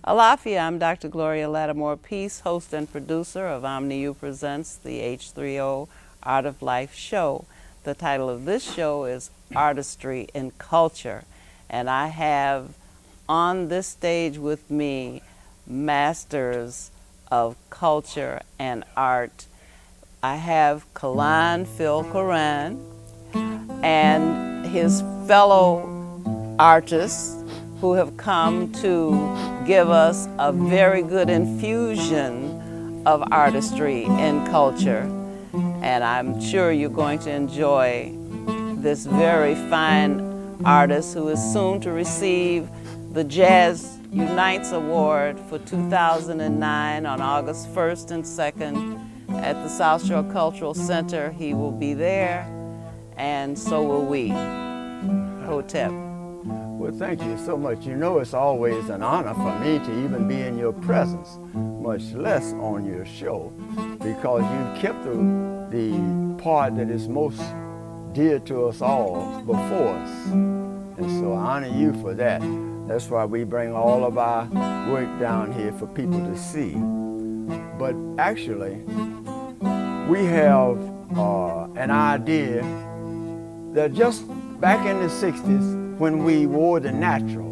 Alafia, I'm Dr. Gloria Lattimore Peace, host and producer of OmniU Presents the H3O Art of Life show. The title of this show is Artistry in Culture, and I have on this stage with me masters of culture and art. I have Kelan Cohran and his fellow artists who have come to give us a very good infusion of artistry in culture. And I'm sure you're going to enjoy this very fine artist who is soon to receive the Jazz Unites Award for 2009 on August 1st and 2nd at the South Shore Cultural Center. He will be there, and so will we. Hotep. Well, thank you so much. You know, it's always an honor for me to even be in your presence, much less on your show, because you've kept the part that is most dear to us all before us. And so I honor you for that. That's why we bring all of our work down here for people to see. But actually, we have an idea that just back in the 60s, when we wore the natural,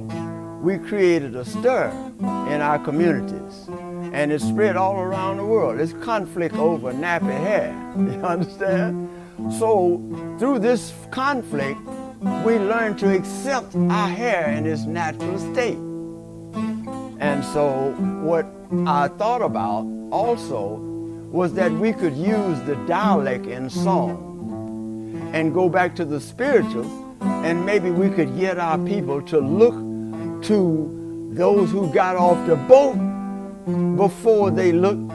we created a stir in our communities, and it spread all around the world. It's conflict over nappy hair, you understand? So through this conflict, we learned to accept our hair in its natural state. And so what I thought about also was that we could use the dialect in song and go back to the spirituals, and maybe we could get our people to look to those who got off the boat before they looked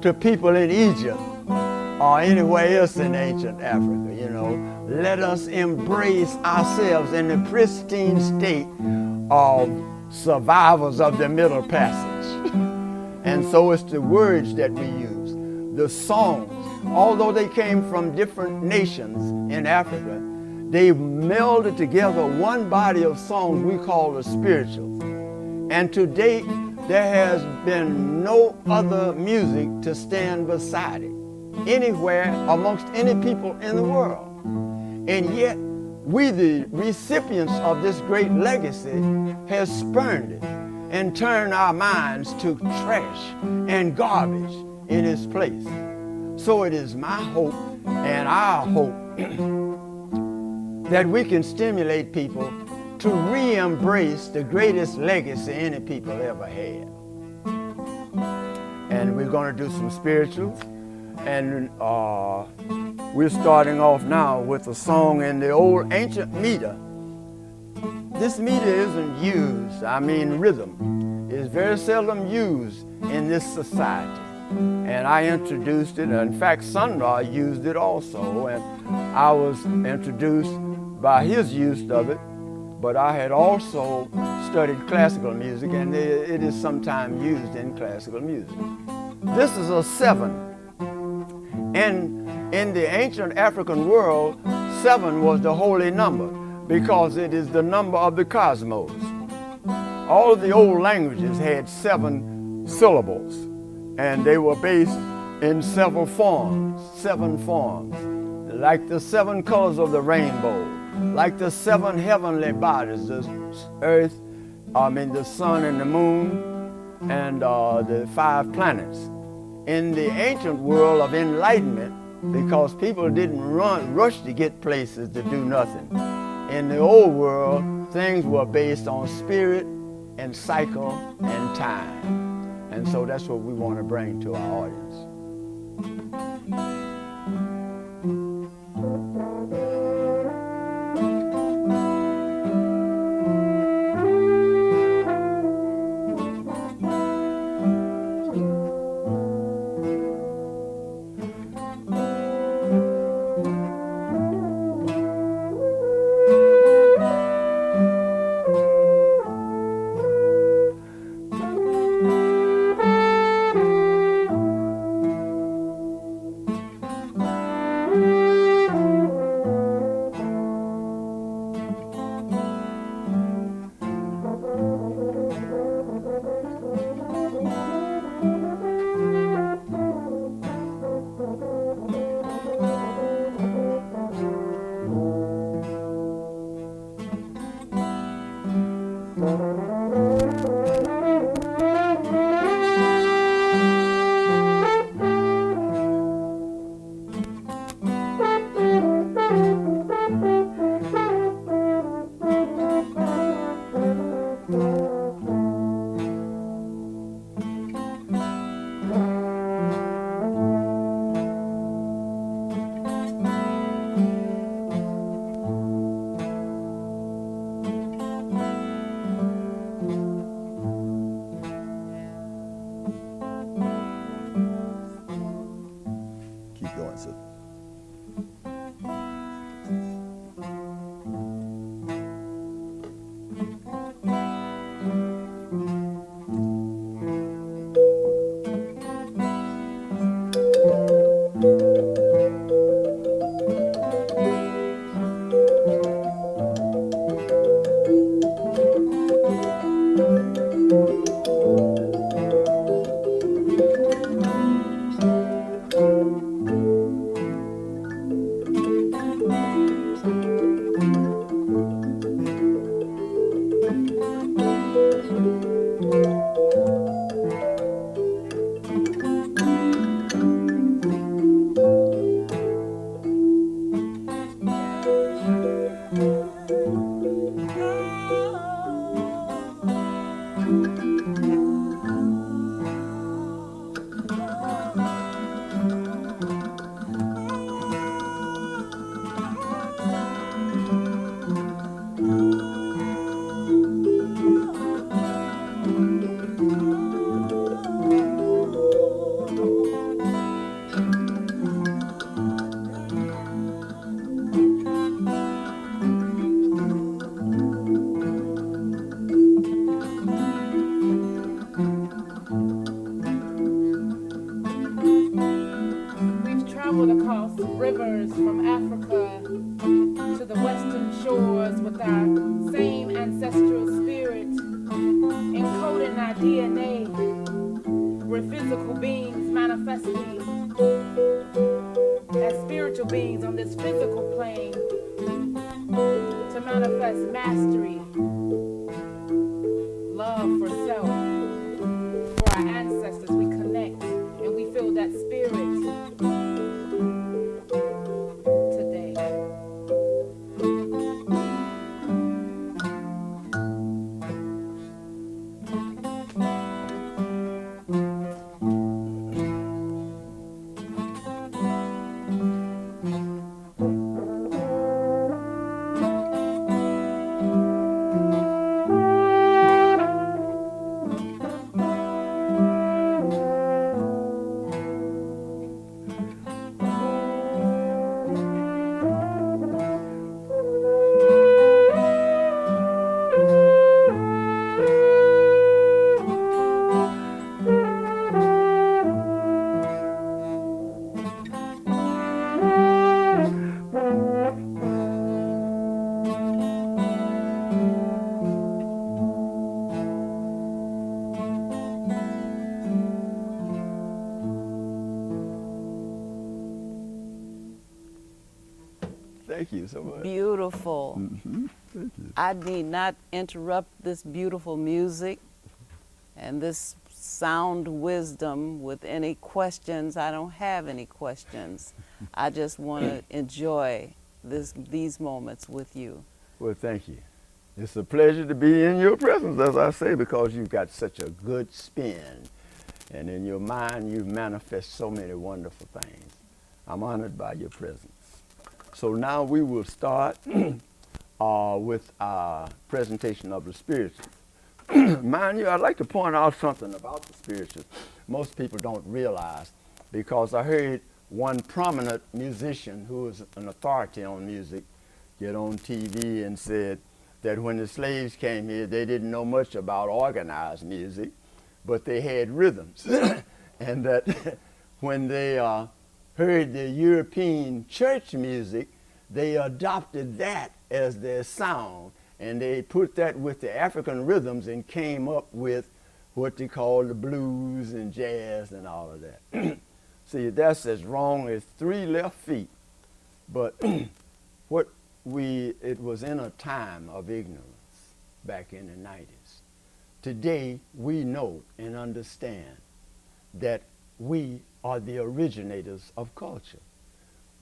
to people in Egypt or anywhere else in ancient Africa, you know. Let us embrace ourselves in the pristine state of survivors of the Middle Passage. And so it's the words that we use, the songs. Although they came from different nations in Africa, they melded together one body of songs we call the spirituals. And to date, there has been no other music to stand beside it, anywhere amongst any people in the world. And yet, we, the recipients of this great legacy, have spurned it and turned our minds to trash and garbage in its place. So it is my hope and our hope that we can stimulate people to re-embrace the greatest legacy any people ever had. And we're going to do some spirituals, and we're starting off now with a song in the old ancient meter. This meter isn't used, rhythm is very seldom used in this society. And I introduced it. In fact, Sun Ra used it also, and I was introduced by his use of it. But I had also studied classical music, and it is sometimes used in classical music. This is a 7. And in the ancient African world, 7 was the holy number because it is the number of the cosmos. All of the old languages had 7 syllables, and they were based in several forms, 7 forms, like the 7 colors of the rainbow, like the 7 heavenly bodies, the earth, the sun and the moon, and the 5 planets. In the ancient world of enlightenment, because people didn't rush to get places to do nothing, in the old world, things were based on spirit and cycle and time. And so that's what we want to bring to our audience. traveled across rivers from Africa to the western shores with our same ancestral spirit, encoding our DNA. We're physical beings manifesting as spiritual beings on this physical plane to manifest mastery, love for self. For our ancestors, we connect and we feel that spirit today. Thank you so much. Beautiful. Mm-hmm. Thank you. I need not interrupt this beautiful music and this sound wisdom with any questions. I don't have any questions. I just want to enjoy these moments with you. Well, thank you. It's a pleasure to be in your presence, as I say, because you've got such a good spin. And in your mind, you manifest so many wonderful things. I'm honored by your presence. So now we will start with our presentation of the spirituals. Mind you, I'd like to point out something about the spirituals most people don't realize, because I heard one prominent musician who is an authority on music get on TV and said that when the slaves came here, they didn't know much about organized music, but they had rhythms. And that when they heard the European church music, they adopted that as their sound, and they put that with the African rhythms and came up with what they call the blues and jazz and all of that. See, that's as wrong as 3 left feet. But it was in a time of ignorance back in the 90s. Today, we know and understand that we are the originators of culture.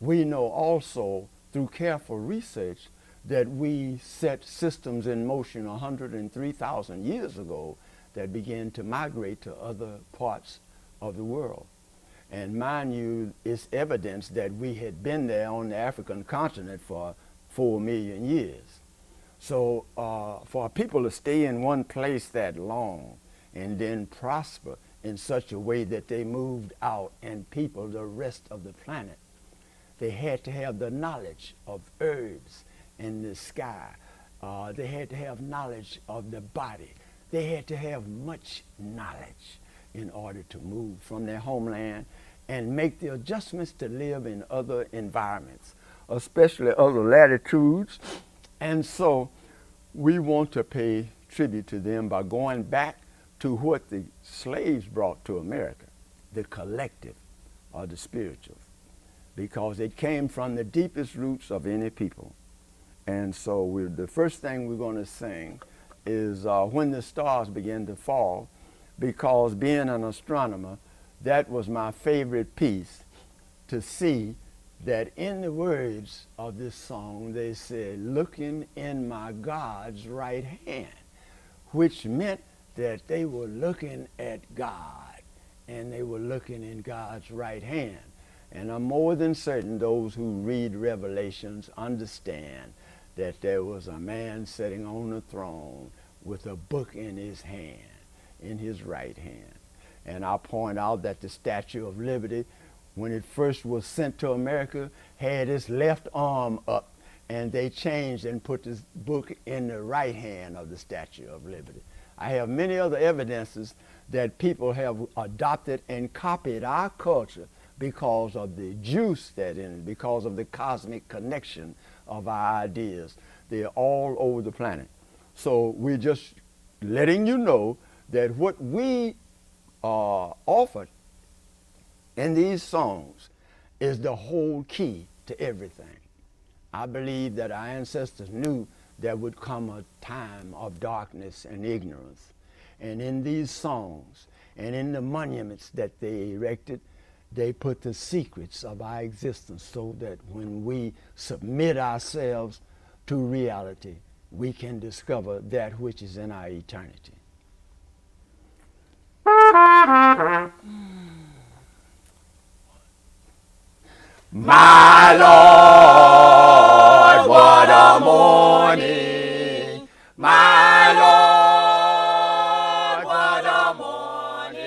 We know also through careful research that we set systems in motion 103,000 years ago that began to migrate to other parts of the world. And mind you, it's evidence that we had been there on the African continent for 4 million years. So for people to stay in one place that long and then prosper in such a way that they moved out and peopled the rest of the planet, they had to have the knowledge of herbs in the sky. They had to have knowledge of the body. They had to have much knowledge in order to move from their homeland and make the adjustments to live in other environments, especially other latitudes. And so we want to pay tribute to them by going back to what the slaves brought to America, the collective or the spiritual, because it came from the deepest roots of any people. And so the first thing we're going to sing is When the Stars Begin to Fall, because being an astronomer, that was my favorite piece, to see that in the words of this song, they said, looking in my God's right hand, which meant that they were looking at God and they were looking in God's right hand. And I'm more than certain those who read Revelations understand that there was a man sitting on the throne with a book in his hand, in his right hand. And I'll point out that the Statue of Liberty, when it first was sent to America, had its left arm up, and they changed and put this book in the right hand of the Statue of Liberty. I have many other evidences that people have adopted and copied our culture because of the juice that in it, because of the cosmic connection of our ideas. They're all over the planet. So we're just letting you know that what we offered in these songs is the whole key to everything. I believe that our ancestors knew there would come a time of darkness and ignorance. And in these songs and in the monuments that they erected, they put the secrets of our existence so that when we submit ourselves to reality, we can discover that which is in our eternity. My Lord, what a morning. My Lord, what a morning.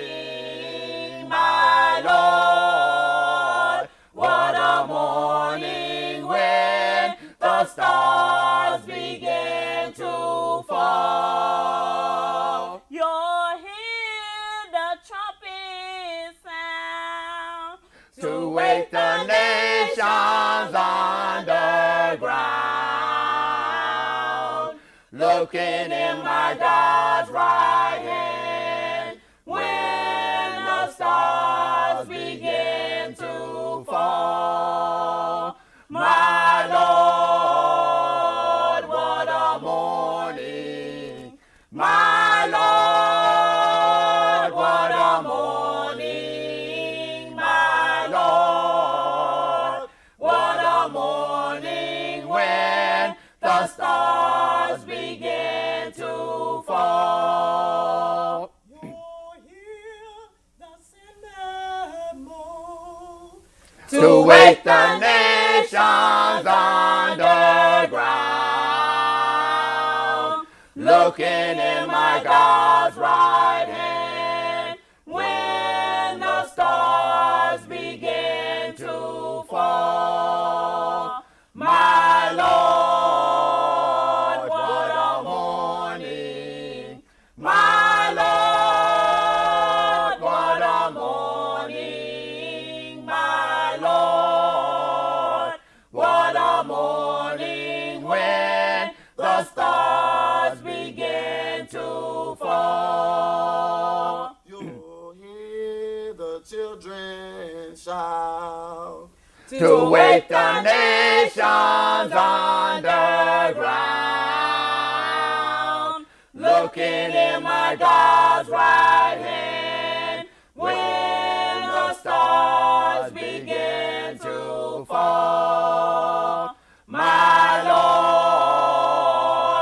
My Lord, what a morning when the stars began to fall. You'll hear the trumpet sound To wake the nations underground, looking in my God's right hand, when the stars begin to fall. My Lord, what a morning. My Lord, what a morning. My Lord, what a morning when the stars began to fall. You'll hear the singing moan To wake the nations underground, looking in my God's right hand, when the stars begin to fall. My Lord, what a morning. My Lord, what a morning. My Lord, what a morning when the stars begin to fall. You'll hear the children shout To wake the nations underground, looking in my God's right hand, when the stars begin to fall. My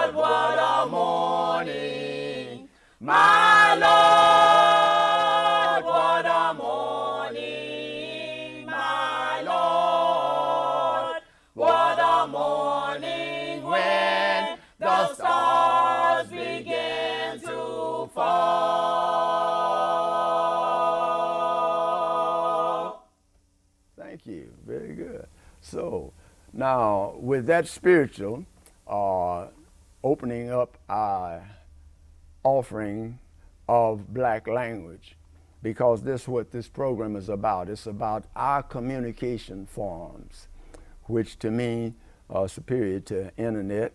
Lord, what a morning. My Lord, what a morning. My Lord, what a morning when the stars begin to fall. Thank you. Very good. So now with that spiritual opening up our offering of black language, because this is what this program is about. It's about our communication forms, which to me are superior to internet.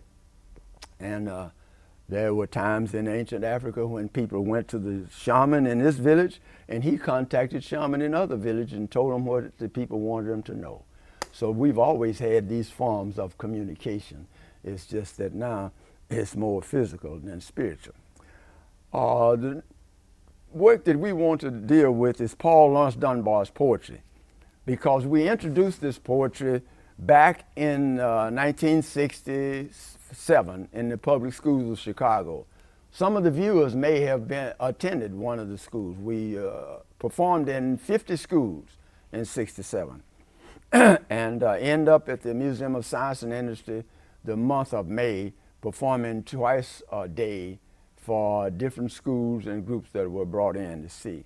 And there were times in ancient Africa when people went to the shaman in this village, and he contacted shaman in other villages and told them what the people wanted them to know. So we've always had these forms of communication. It's just that now it's more physical than spiritual. The work that we want to deal with is Paul Laurence Dunbar's poetry, because we introduced this poetry back in 1967 in the public schools of Chicago. Some of the viewers may have attended one of the schools. We performed in 50 schools in '67 and end up at the Museum of Science and Industry the month of May, performing twice a day for different schools and groups that were brought in to see.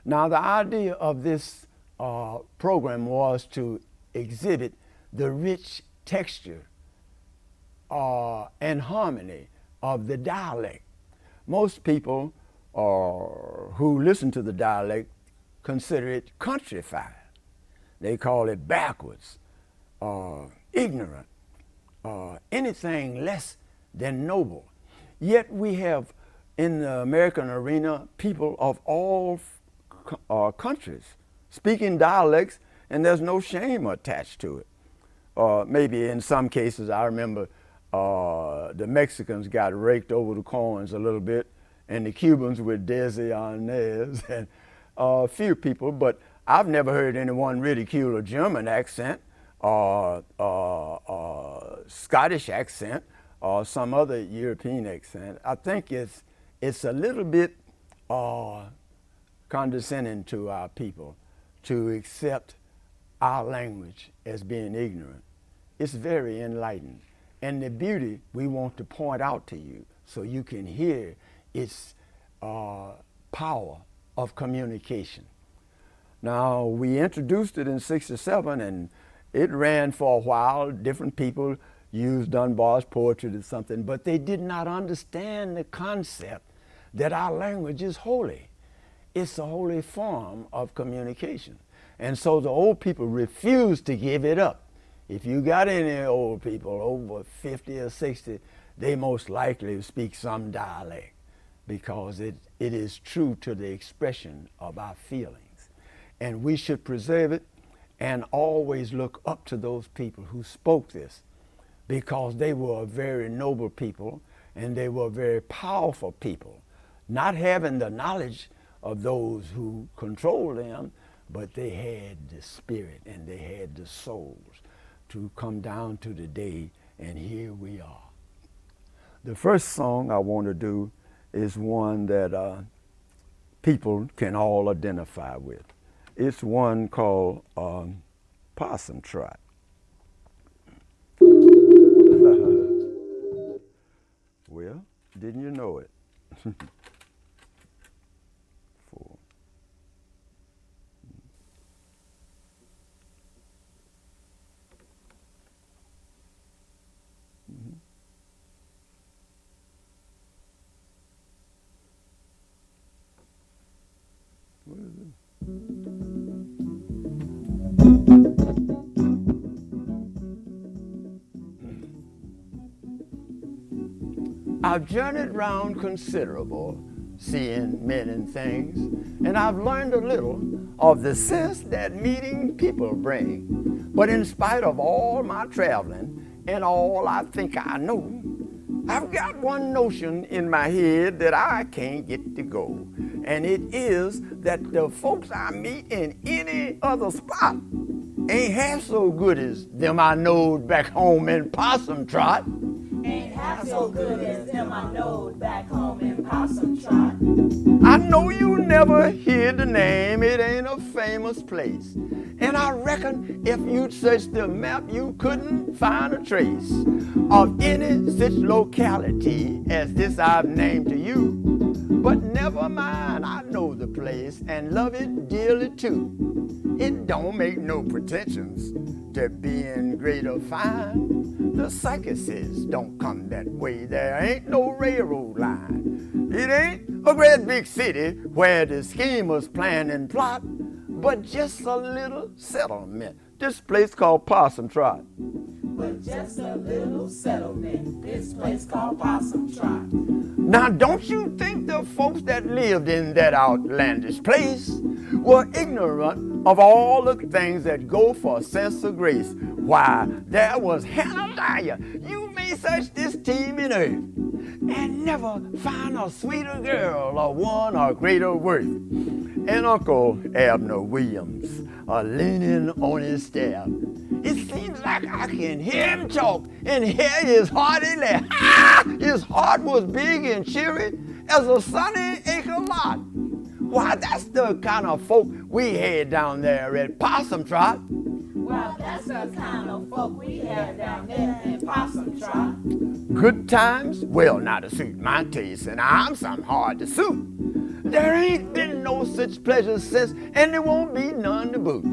Now, the idea of this program was to exhibit the rich texture and harmony of the dialect. Most people who listen to the dialect consider it countrified. They call it backwards, ignorant, anything less than noble. Yet we have in the American arena people of all countries speaking dialects, and there's no shame attached to it. Maybe in some cases, I remember the Mexicans got raked over the corns a little bit, and the Cubans with Desi Arnaz and a few people, but I've never heard anyone ridicule a German accent or Scottish accent or some other European accent. I think it's a little bit condescending to our people to accept our language as being ignorant. It's very enlightened. And the beauty we want to point out to you so you can hear its power of communication. Now, we introduced it in '67, and it ran for a while. Different people used Dunbar's poetry to something, but they did not understand the concept that our language is holy. It's a holy form of communication. And so the old people refused to give it up. If you got any old people over 50 or 60, they most likely speak some dialect because it is true to the expression of our feelings. And we should preserve it and always look up to those people who spoke this, because they were a very noble people and they were very powerful people, not having the knowledge of those who controlled them, but they had the spirit and they had the souls to come down to the day, and here we are. The first song I want to do is one that people can all identify with. It's one called Possum Trot. Well, didn't you know it? 4. What is it? I've journeyed round considerable, seeing men and things, and I've learned a little of the sense that meeting people bring. But in spite of all my traveling and all I think I know, I've got one notion in my head that I can't get to go. And it is that the folks I meet in any other spot ain't half so good as them I knowed back home in Possum Trot. Ain't half so good as them I knowed back home in Possum Trot. I know you never hear the name, it ain't a famous place. And I reckon if you'd search the map, you couldn't find a trace of any such locality as this I've named to you. But never mind, I know the place and love it dearly too. It don't make no pretensions to being great or fine. The circuses don't come that way, there ain't no railroad line. It ain't a great big city where the schemers plan and plot, but just a little settlement, this place called Possum Trot. But just a little settlement, this place called Possum Trot. Now don't you think the folks that lived in that outlandish place were ignorant of all the things that go for a sense of grace? Why, there was Hananiah. You may search this teeming earth and never find a sweeter girl or one of greater worth. And Uncle Abner Williams, leaning on his staff, it seems like I can hear him talk and hear his hearty laugh. Ah! His heart was big and cheery as a sunny acre lot. Why, that's the kind of folk we had down there at Possum Trot. Well, that's the kind of folk we had down there in Possum Trot. Good times? Well, now to suit my taste, and I'm some hard to suit. There ain't been no such pleasure since, and there won't be none to boot.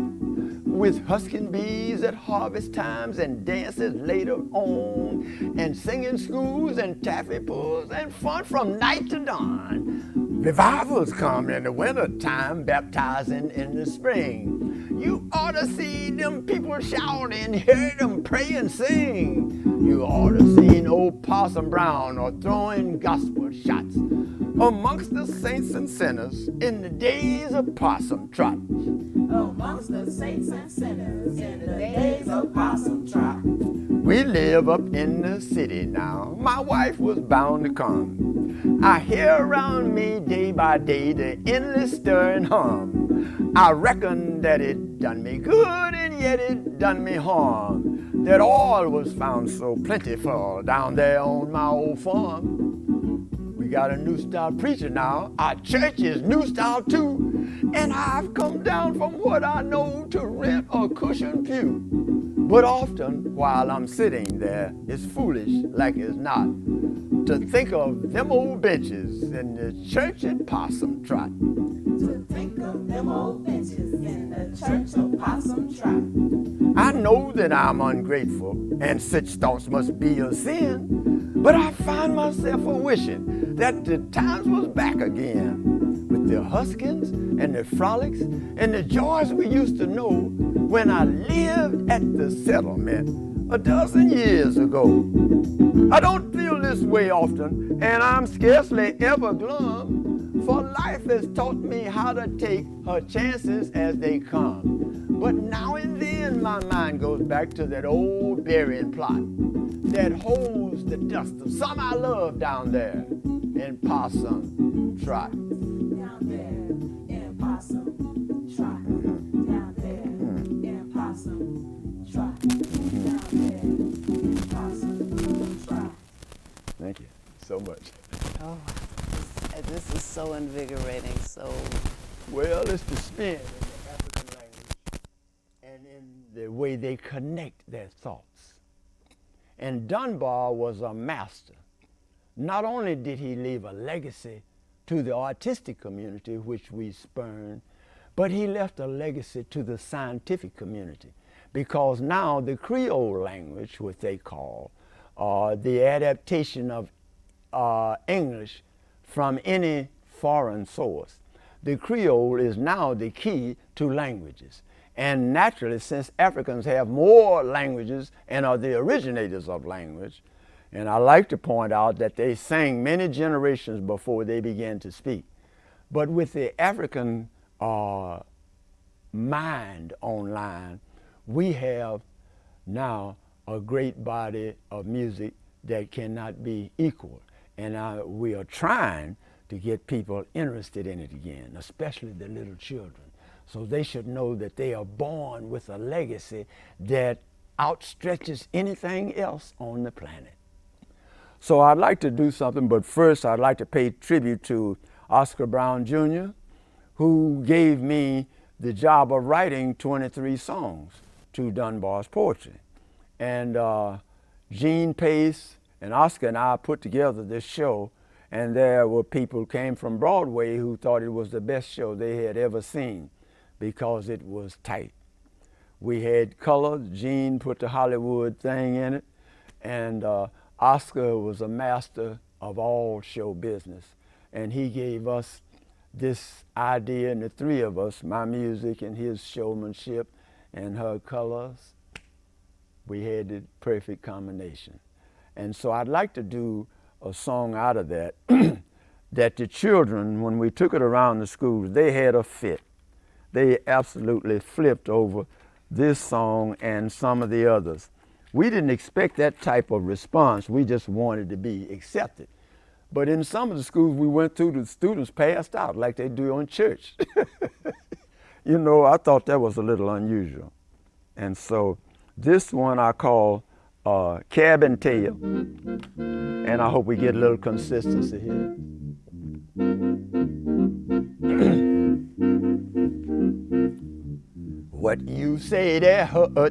With husking bees at harvest times and dances later on, and singing schools and taffy pulls and fun from night to dawn. Revivals come in the winter time, baptizing in the spring. You ought to see them people shouting, hear them pray and sing. You ought to see old Parson Brown or throwing gospel shots amongst the saints and sinners in the days of Possum Trot. Amongst the saints and sinners in the days of Possum Trot. We live up in the city now. My wife was bound to come. I hear around me day by day the endless stir and hum. I reckon that it done me good and yet it done me harm. That oil was found so plentiful down there on my old farm. We got a new style preacher now. Our church is new style too. And I've come down from what I know to rent a cushioned pew. But often while I'm sitting there, it's foolish like it's not to think of them old benches in the church at Possum Trot. To think of them old benches in the church of Possum Trot. I know that I'm ungrateful and such thoughts must be a sin, but I find myself a-wishing that the times was back again with the huskings and the frolics and the joys we used to know when I lived at the settlement a dozen years ago. I don't feel this way often, and I'm scarcely ever glum, for life has taught me how to take her chances as they come. But now and then my mind goes back to that old burying plot that holds the dust of some I love down there in Possum Trot. Down there in Possum Trot. Down there in Possum Trot. Down there in Possum Trot. Thank you so much. Oh, this is so invigorating. So, Well, it's the spin in the African language and in the way they connect their thoughts. And Dunbar was a master. Not only did he leave a legacy to the artistic community, which we spurn, but he left a legacy to the scientific community, because now the Creole language, what they call the adaptation of English from any foreign source, the Creole is now the key to languages. And naturally, since Africans have more languages and are the originators of language, and I like to point out that they sang many generations before they began to speak. But with the African mind online, we have now a great body of music that cannot be equal. And we are trying to get people interested in it again, especially the little children. So they should know that they are born with a legacy that outstretches anything else on the planet. So I'd like to do something, but first I'd like to pay tribute to Oscar Brown Jr., who gave me the job of writing 23 songs to Dunbar's poetry. And Gene Pace and Oscar and I put together this show, and there were people who came from Broadway who thought it was the best show they had ever seen because it was tight. We had color. Gene put the Hollywood thing in it, and Oscar was a master of all show business, and he gave us this idea, and the three of us, my music and his showmanship and her colors, we had the perfect combination. And so I'd like to do a song out of that, that the children, when we took it around the schools, they had a fit. They absolutely flipped over this song and some of the others. We didn't expect that type of response. We just wanted to be accepted. But in some of the schools we went to, the students passed out like they do on church. You know, I thought that was a little unusual. And so this one I call Cabin Tale. And I hope we get a little consistency here. What you say there,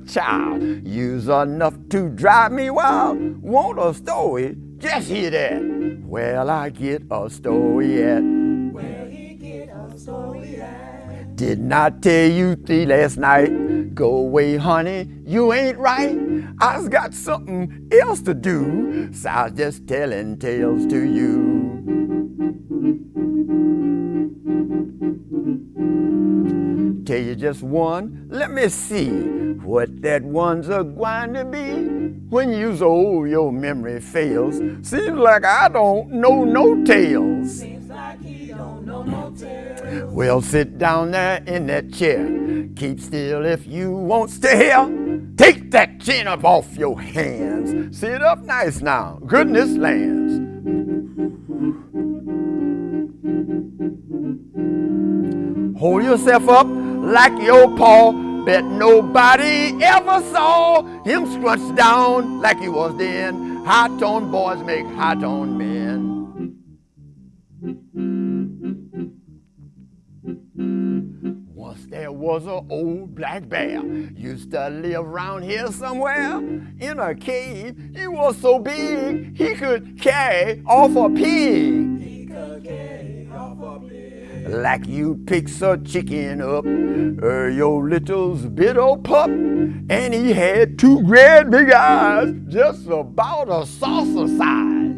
child, you's enough to drive me wild. Want a story? Just hear that. Well, I get a story at. Where he get a story at? Didn't I tell you three last night? Go away, honey, you ain't right. I's got something else to do, so I was just telling tales to you. just one. Let me see what that one's a going to be. When you's old, your memory fails. Seems like I don't know no tales. Seems like he don't know no tales. Well, sit down there in that chair. Keep still if you wants to hear. Take that chin up off your hands. Sit up nice now. Goodness lands. Hold yourself up like your paw. Bet nobody ever saw him scrunch down like he was then. High-tone boys make high-tone men. Once there was an old black bear, used to live around here somewhere. In a cave, he was so big, he could carry off a pig. He could carry off a pig. Like you picks a chicken up, your little bit of pup. And he had two great big eyes, just about a saucer size.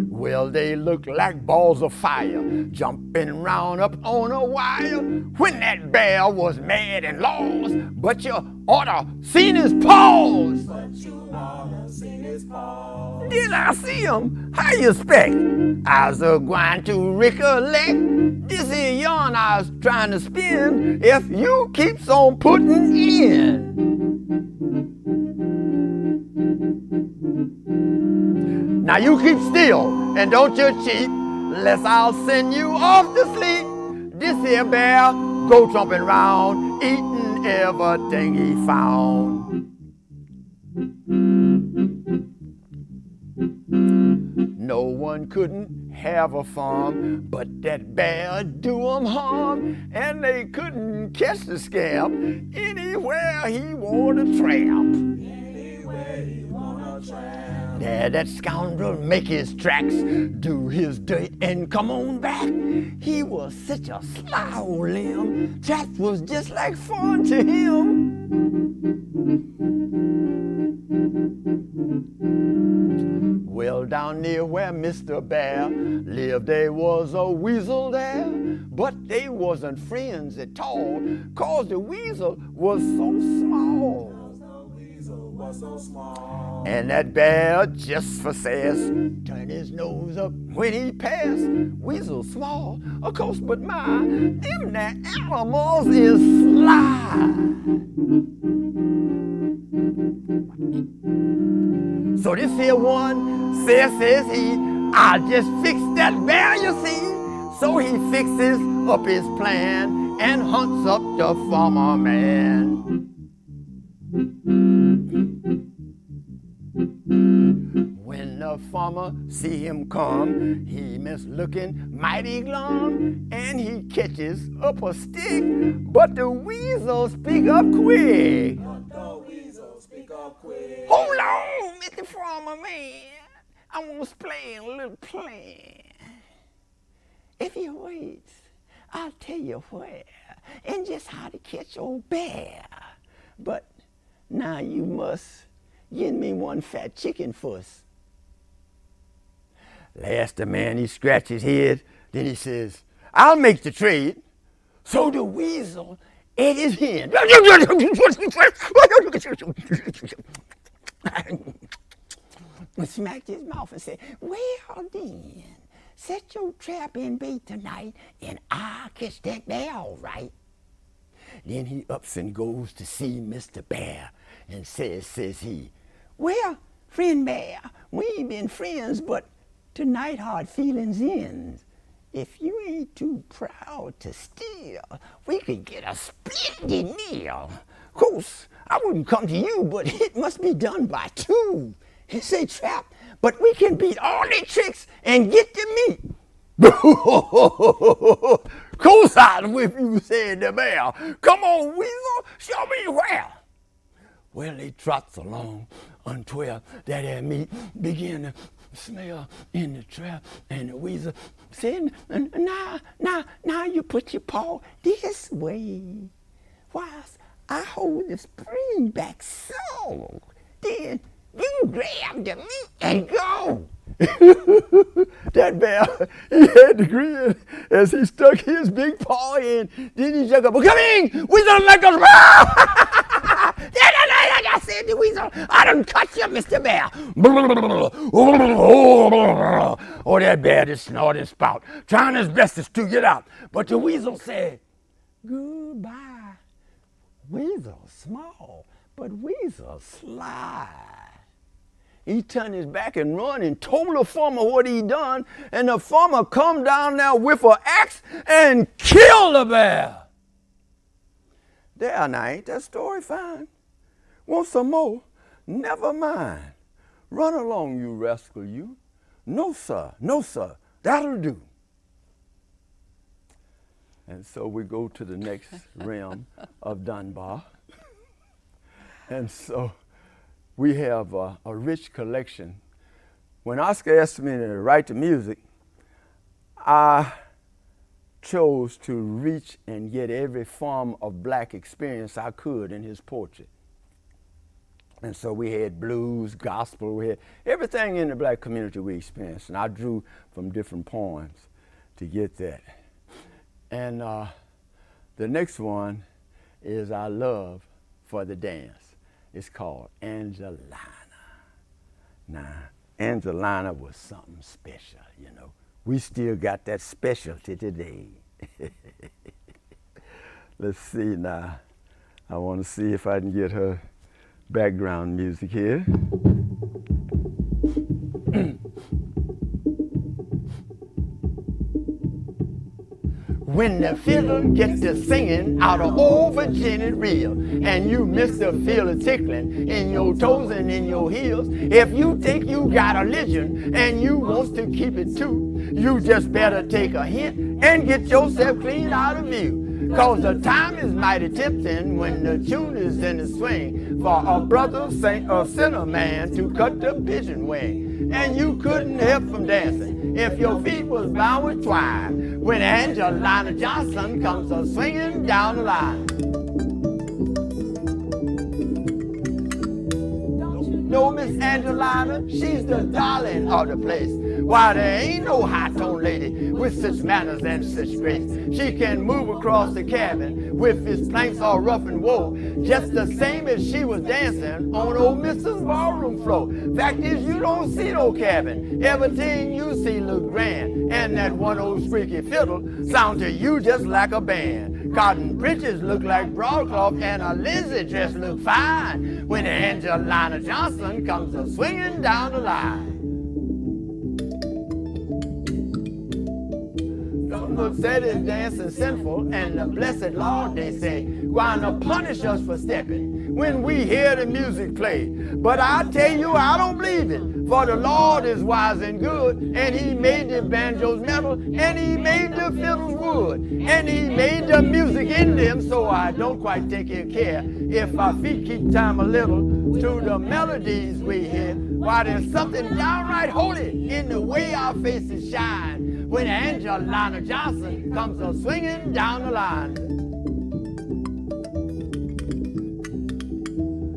Well, they looked like balls of fire, jumping round up on a wire. When that bear was mad and lost, but you oughta seen his paws. But you oughta seen his paws. Did I see him? How you expect? I was going to recollect this here yarn I was trying to spin. If you keeps on putting in. Now you keep still and don't you cheat, lest I'll send you off to sleep. This here bear go trumping round, eating everything he found. No one couldn't have a farm, but that bear do 'em harm, and they couldn't catch the scamp anywhere he wanted to tramp. Anywhere he wanna tramp. There that scoundrel make his tracks, do his dirt and come on back. He was such a sly old limb, that was just like fun to him. Well, down near where Mr. Bear lived, there was a weasel there, but they wasn't friends at all, 'cause the weasel was so small. Was so small. And that bear, just for sass, turned his nose up when he passed. Weasel small, of course, but my, them there animals is sly. So this here one says he, I'll just fix that bear, you see. So he fixes up his plan and hunts up the farmer man. When the farmer see him come, he miss looking mighty glum, and he catches up a stick, but the weasel speak up quick. But the weasel speak up quick. Hold on, Mr. Farmer Man, I want to play a little plan. If you wait, I'll tell you where and just how to catch old bear. But now you must give me one fat chicken first. Last the man, he scratched his head, then he says, I'll make the trade. So the weasel ate his hand. Smacked his mouth and said, well then, set your trap and bait tonight, and I'll catch that bear all right. Then he ups and goes to see Mr. Bear and says he, well, friend Bear, we ain't been friends, but tonight hard feelings ends. If you ain't too proud to steal, we could get a splendid meal. Of course, I wouldn't come to you, but it must be done by two. It's a trap, but we can beat all their tricks and get the meat. Course I'm with you, said the bear. Come on, weasel, show me where. Well, they trots along until that there meat began to smell in the trap, and the weasel said, now you put your paw this way, whilst I hold the spring back so. Then you grab the meat and go. That bear, he had to grin as he stuck his big paw in. Then he shook up, come in, weasel like us. Like I said, the weasel, I done cut you, Mr. Bear. Oh, that bear just snorted and spout, trying his bestest to get out. But the weasel said, goodbye. Weasel small, but weasel sly. He turned his back and run and told the farmer what he done, and the farmer come down there with an axe and killed the bear. There now, ain't that story fine? Want some more? Never mind. Run along, you rascal, you. No, sir, that'll do. And so we go to the next realm of Dunbar. And so we have a rich collection. When Oscar asked me to write the music, I chose to reach and get every form of black experience I could in his poetry. And so we had blues, gospel, we had everything in the black community we experienced. And I drew from different poems to get that. And the next one is our love for the dance. It's called Angelina. Now, Angelina was something special, you know. We still got that specialty today. Let's see now. I want to see if I can get her background music here. When the fiddle gets to singing out of old Virginia reel, and you miss the feel of tickling in your toes and in your heels, if you think you got a religion and you wants to keep it too, you just better take a hint and get yourself clean out of view. Cause the time is mighty tempting when the tune is in the swing for a brother saint or sinner man to cut the pigeon wing. And you couldn't help from dancing if your feet was bound with twine when Angelina Johnson comes a swinging down the line. No, Miss Angelina, she's the darling of the place. Why, there ain't no high-tone lady with such manners and such grace. She can move across the cabin with his planks all rough and woe, just the same as she was dancing on old Mrs. Ballroom floor. Fact is, you don't see no cabin. Everything you see look grand, and that one old squeaky fiddle sounds to you just like a band. Cotton breeches look like broadcloth, and a Lindsay dress look fine when Angelina Johnson comes a swinging down the line. Some folks said it's dancing sinful, and the blessed Lord, they say, gonna punish us for stepping when we hear the music play. But I tell you, I don't believe it, for the Lord is wise and good, and he made the banjos metal, and he made the fiddles wood, and he made the music in them, so I don't quite think he'll care if our feet keep time a little to the melodies we hear. Why, there's something downright holy in the way our faces shine when Angelina Johnson comes a swinging down the line.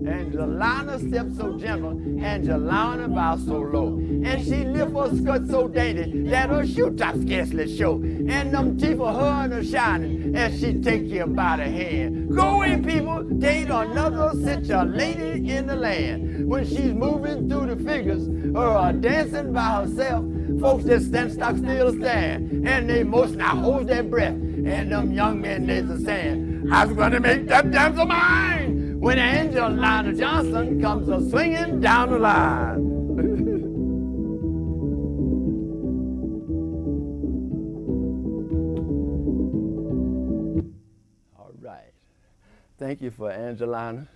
Angelina steps so gentle, Angelina bows so low, and she lift her skirt so dainty that her shoe tops scarcely show, and them teeth of her are shining as she take you by the hand. Go away, people, there ain't another such a lady in the land. When she's moving through the figures or dancing by herself, folks just stand stock still stand, and they most now hold their breath, and them young men they's a saying, I was gonna make that dance of mine when Angelina Johnson comes a swinging down the line. All right. Thank you for Angelina.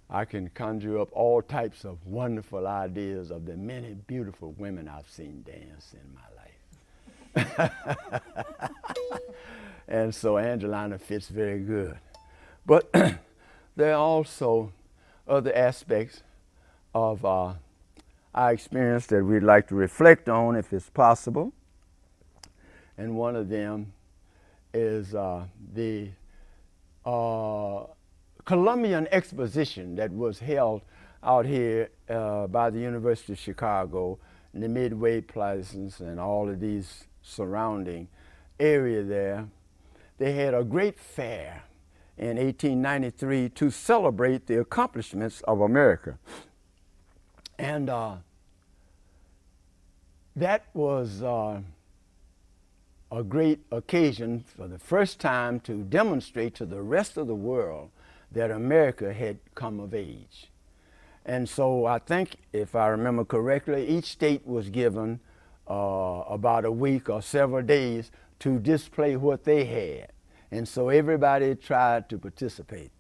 I can conjure up all types of wonderful ideas of the many beautiful women I've seen dance in my life. And so Angelina fits very good. But there are also other aspects of our experience that we'd like to reflect on if it's possible. And one of them is the Columbian Exposition that was held out here by the University of Chicago the Midway Plaisance and all of these surrounding area there, they had a great fair in 1893 to celebrate the accomplishments of America. And that was a great occasion for the first time to demonstrate to the rest of the world that America had come of age. And so I think, if I remember correctly, each state was given about a week or several days to display what they had. And so everybody tried to participate.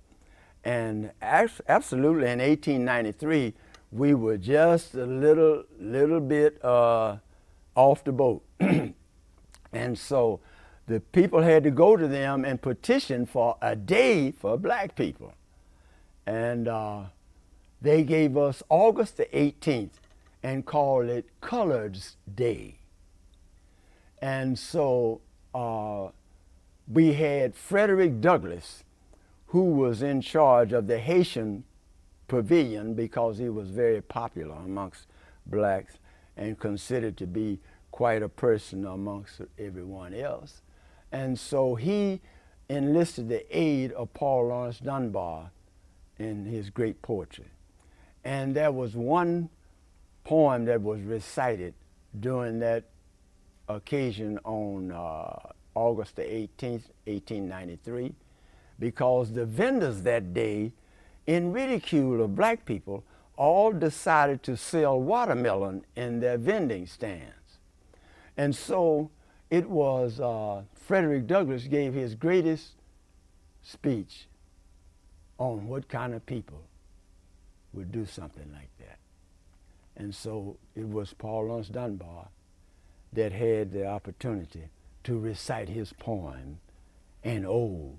And absolutely in 1893, we were just a little bit off the boat. And so the people had to go to them and petition for a day for black people. And they gave us August the 18th and called it Coloreds Day. And so we had Frederick Douglass, who was in charge of the Haitian pavilion because he was very popular amongst blacks and considered to be quite a person amongst everyone else. And so he enlisted the aid of Paul Laurence Dunbar in his great poetry. And there was one poem that was recited during that occasion on August the 18th, 1893, because the vendors that day, in ridicule of black people, all decided to sell watermelon in their vending stands. And so it was Frederick Douglass gave his greatest speech on what kind of people would do something like that. And so it was Paul Laurence Dunbar that had the opportunity to recite his poem, An Ode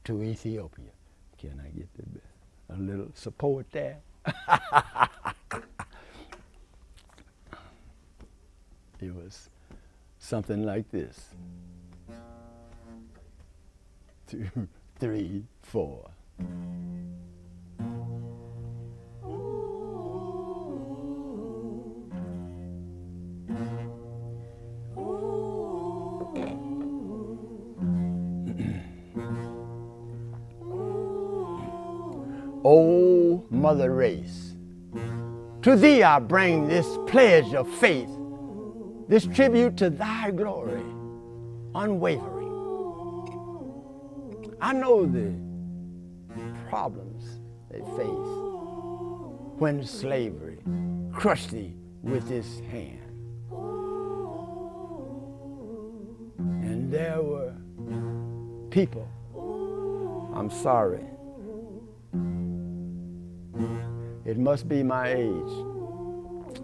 to Ethiopia. Can I get a little support there? It was something like this. 2, 3, 4. O Mother Race, to thee I bring this pledge of faith, this tribute to thy glory, unwavering. I know the problems they face when slavery crushed thee with its hand. And there were people, I'm sorry, it must be my age.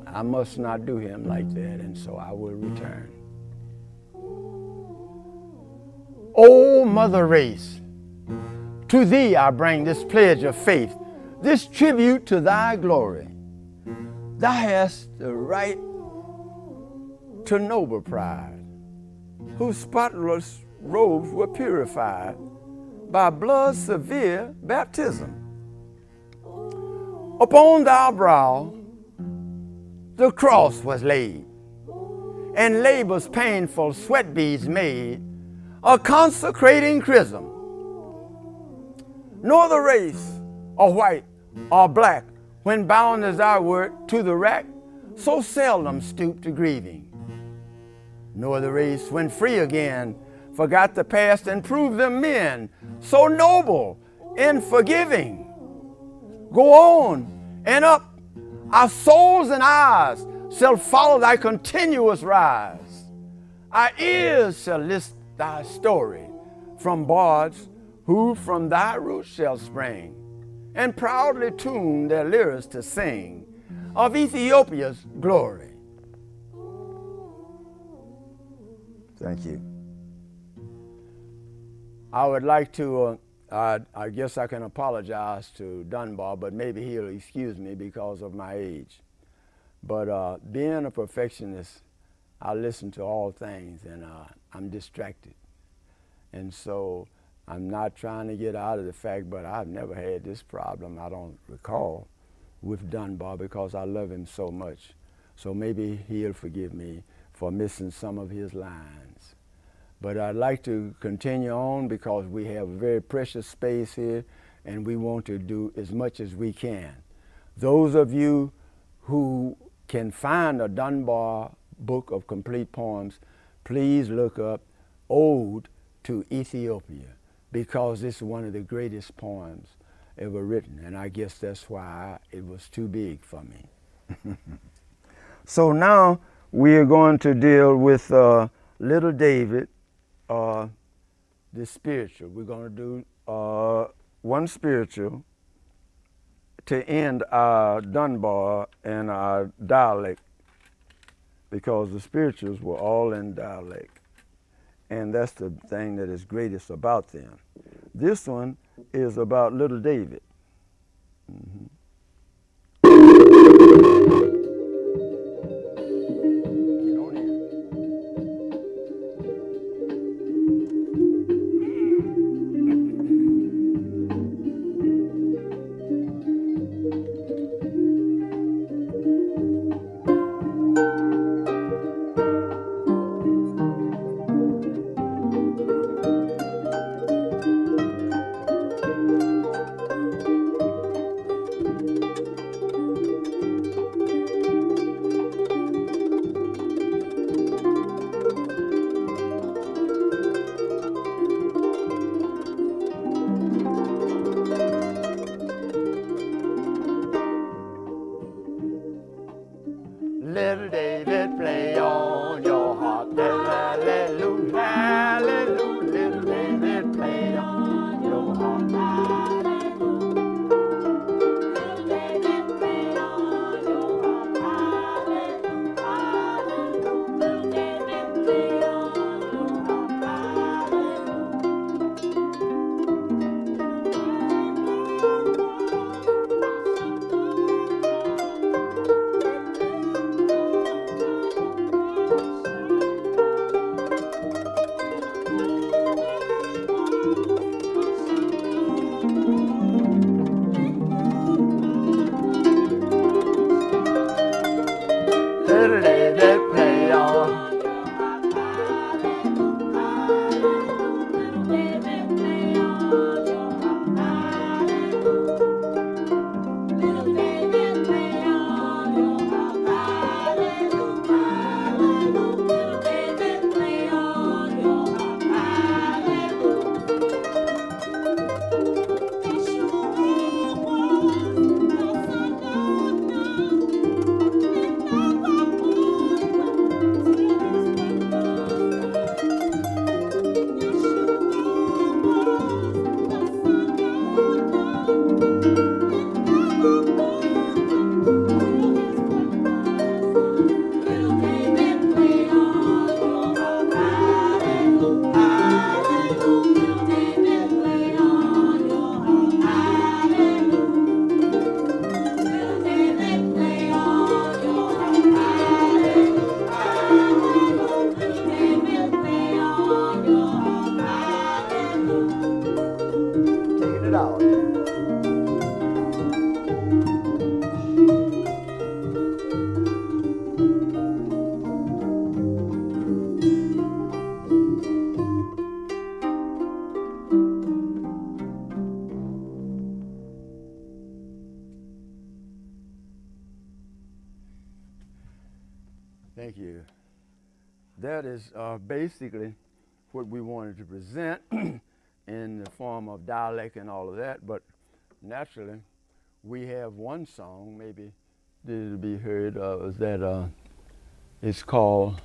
I must not do him like that, and so I will return. O Mother Race, to thee I bring this pledge of faith, this tribute to thy glory. Thou hast the right to noble pride, whose spotless robes were purified by blood's severe baptism. Upon thy brow the cross was laid, and labor's painful sweat beads made a consecrating chrism. Nor the race, or white or black, when bound as thou wert to the rack, so seldom stooped to grieving. Nor the race, when free again, forgot the past and proved them men, so noble in forgiving. Go on and up, our souls and eyes shall follow thy continuous rise. Our ears shall list thy story from bards who from thy roots shall spring, and proudly tune their lyres to sing of Ethiopia's glory. Thank you. I would like to I guess I can apologize to Dunbar, but maybe he'll excuse me because of my age. But being a perfectionist, I listen to all things, and I'm distracted. And so I'm not trying to get out of the fact, but I've never had this problem, I don't recall, with Dunbar because I love him so much. So maybe he'll forgive me for missing some of his lines. But I'd like to continue on because we have a very precious space here and we want to do as much as we can. Those of you who can find a Dunbar book of complete poems, please look up Ode to Ethiopia, because it's one of the greatest poems ever written, and I guess that's why it was too big for me. So now we are going to deal with Little David, the spiritual. We're going to do one spiritual to end our Dunbar and our dialect, because the spirituals were all in dialect. And that's the thing that is greatest about them. This one is about Little David. Mm-hmm. Little David, play on your harp, hallelujah, hallelujah. Little David, play on your harp, hallelujah. Little David, play on your harp, hallelujah, hallelujah. Little David, play on your harp, Little David, play on. Taking it out. Thank you. That is basically what we wanted to present in the form of dialect and all of that, but naturally we have one song, maybe that'll be heard, that is called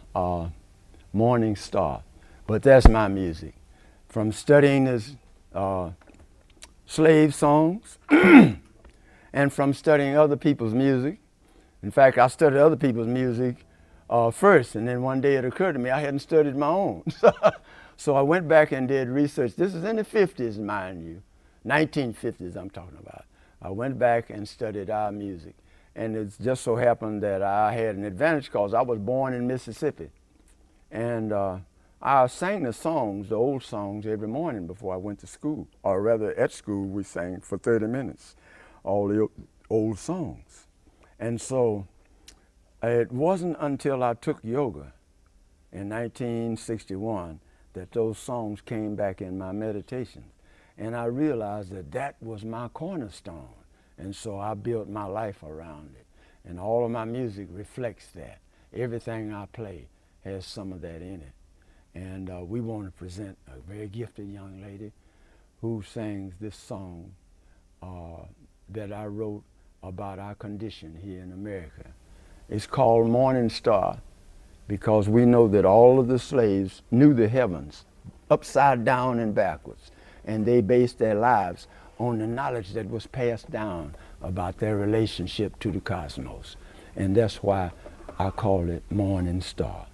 Morning Star, but that's my music. From studying this slave songs and from studying other people's music. In fact, I studied other people's music first, and then one day it occurred to me I hadn't studied my own. So I went back and did research. This is in the 50s, mind you, 1950s I'm talking about. I went back and studied our music. And it just so happened that I had an advantage because I was born in Mississippi. And I sang the songs, the old songs, every morning before I went to school. Or rather, at school, we sang for 30 minutes, all the old songs. And so It wasn't until I took yoga in 1961 that those songs came back in my meditation. And I realized that that was my cornerstone. And so I built my life around it. And all of my music reflects that. Everything I play has some of that in it. And we want to present a very gifted young lady who sings this song that I wrote about our condition here in America. It's called Morning Star, because we know that all of the slaves knew the heavens upside down and backwards, and they based their lives on the knowledge that was passed down about their relationship to the cosmos. And that's why I call it Morning Star.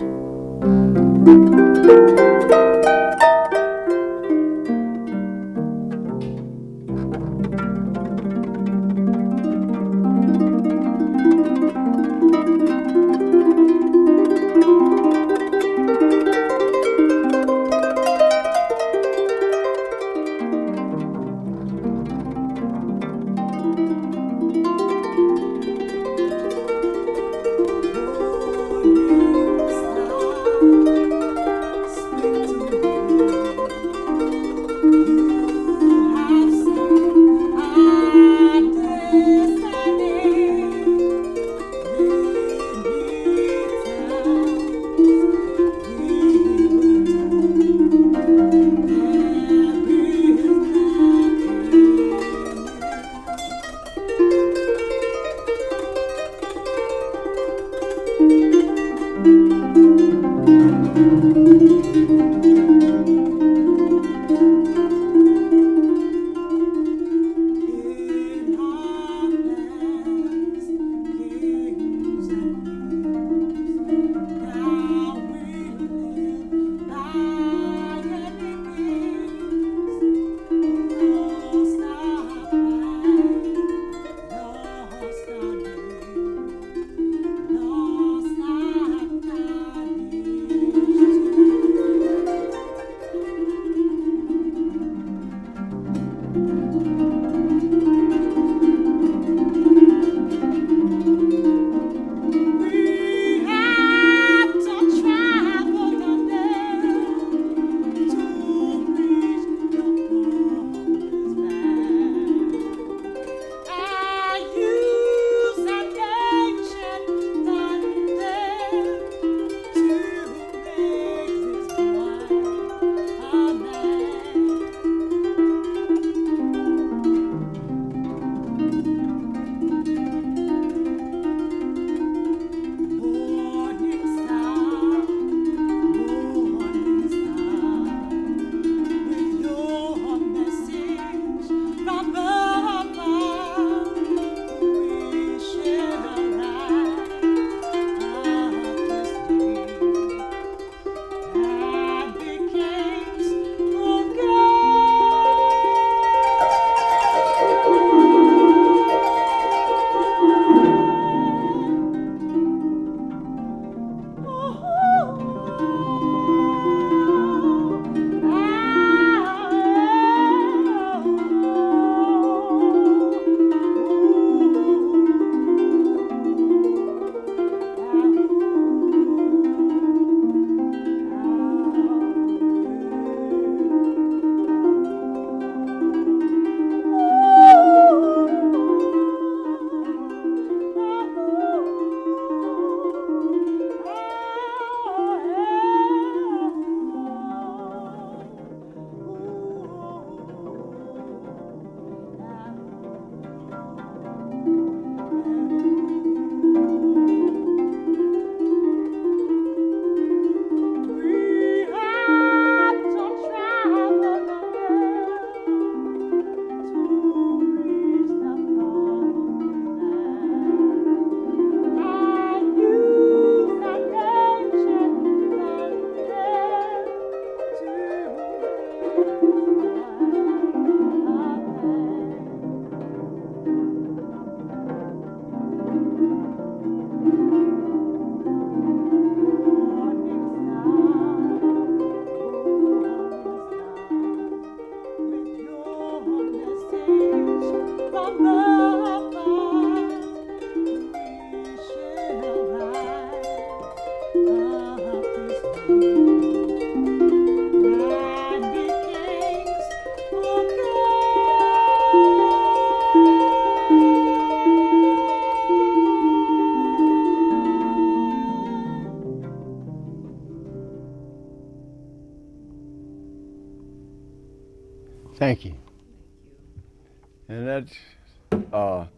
And that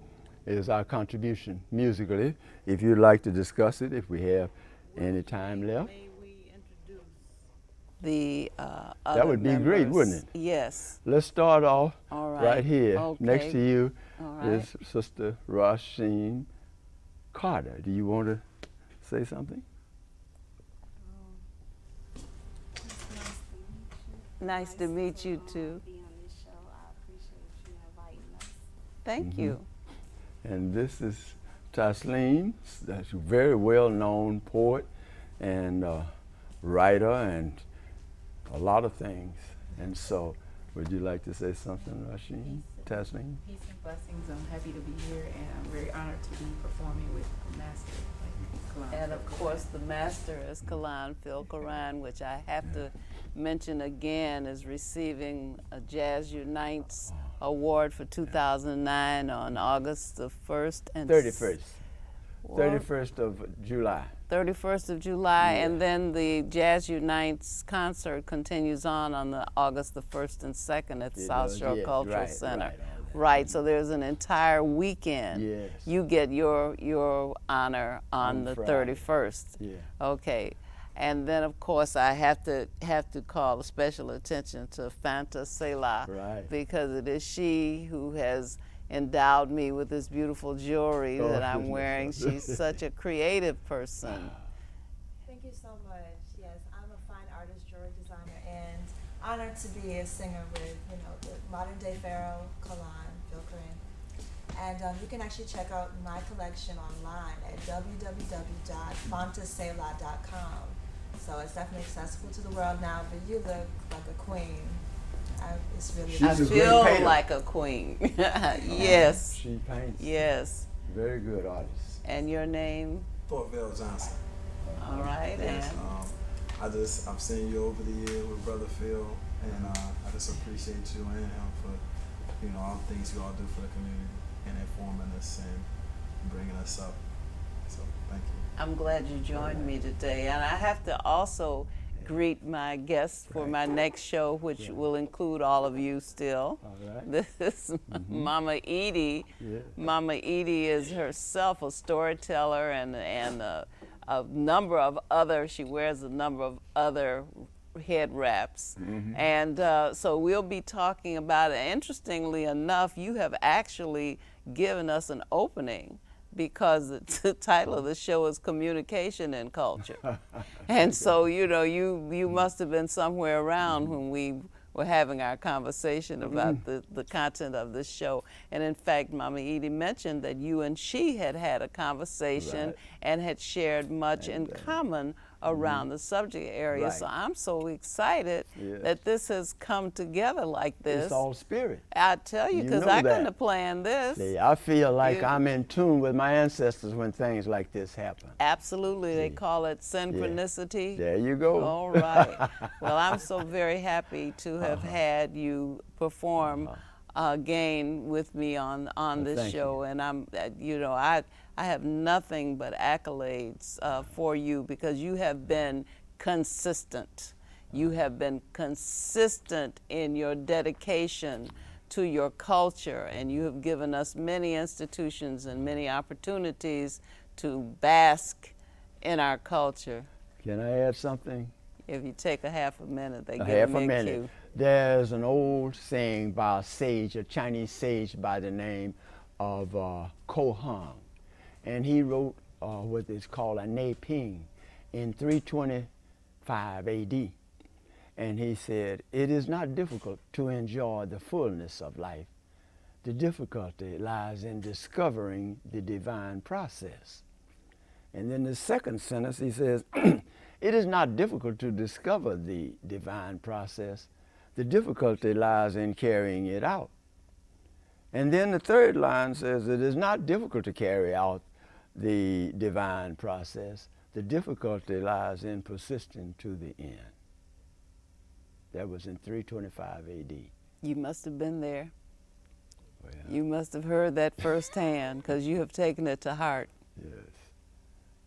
is our contribution musically. If you'd like to discuss it, if we have any time left. May we introduce the other That would be great, members? wouldn't it? Yes. Let's start off All right, right. here. Okay. Next to you All right. is Sister Rasheen Carter. Do you want to say something? Nice to meet you too. Be on this show. I appreciate you inviting us. Thank you. And this is Taslim, that's a very well-known poet and writer and a lot of things. And so, would you like to say something, Rasheen? Taslim? Peace and blessings. I'm happy to be here, and I'm very honored to be performing with a master like Kelan. And of course, the master is Kelan Cohran, which I have to mention again is receiving a Jazz Unites Award for 2009 on August the 1st and 31st. 31st of July. 31st of July, Yeah. and then the Jazz Unites concert continues on the August the 1st and 2nd at the It South does, Shore yes, Cultural right, Center. right, all that. Right, so there's an entire weekend. Yes. You get your honor on the Friday. 31st. Yeah. Okay. And then of course I have to call special attention to Fanta Selah, Right. because it is she who has endowed me with this beautiful jewelry Oh, that I'm goodness. wearing. She's such a creative person. Thank you so much. Yes, I'm a fine artist, jewelry designer, and honored to be a singer with, the modern day pharaoh, Kelan, Cohran. And you can actually check out my collection online at www.fantaselah.com. So it's definitely accessible to the world now, but you look like a queen. It's really She's I a great feel painter. like a queen. Yes, She paints. yes. Very good artist. And your name? Thorville Johnson. All right, Yes, and I've seen you over the years with Brother Phil, and I just appreciate you and him for, all the things you all do for the community and informing us and bringing us up. So thank you. I'm glad you joined me today. And I have to also greet my guests for my next show, which will include all of you still. All right. This is Mama Edie. Yeah. Mama Edie is herself a storyteller and a number of other, she wears a number of other head wraps. And so we'll be talking about it. Interestingly enough, you have actually given us an opening, because the title of the show is Communication and Culture. And so, you must have been somewhere around when we were having our conversation about the content of this show. And in fact, Mama Edie mentioned that you and she had a conversation Right. and had shared much in common around the subject area. Right. So I'm so excited Yes. that this has come together like this. It's all spirit. I tell you, You because know I couldn't that. have planned this. See, I feel like You- I'm in tune with my ancestors when things like this happen. Absolutely. They call it synchronicity. There you go. All right. Well, I'm so very happy to have had you perform again with me on this thank show. And I'm, I have nothing but accolades for you, because you have been consistent. You have been consistent in your dedication to your culture, and you have given us many institutions and many opportunities to bask in our culture. Can I add something? If you take a half a minute, they A give half me a a minute. cue. There's an old saying by a sage, a Chinese sage by the name of Cohran, and he wrote what is called a Ne Ping in 325 AD. And he said, "It is not difficult to enjoy the fullness of life. The difficulty lies in discovering the divine process." And then the second sentence, he says, "It is not difficult to discover the divine process. The difficulty lies in carrying it out." And then the third line says, "It is not difficult to carry out the divine process. The difficulty lies in persisting to the end." That was in 325 AD. You must have been there. Well, You must have heard that firsthand, because you have taken it to heart. yes.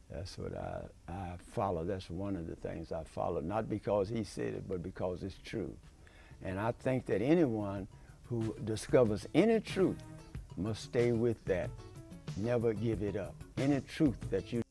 That's what I follow. That's one of the things I follow, not because he said it, but because it's true. And I think that anyone who discovers any truth must stay with that. Never give it up. Any truth that you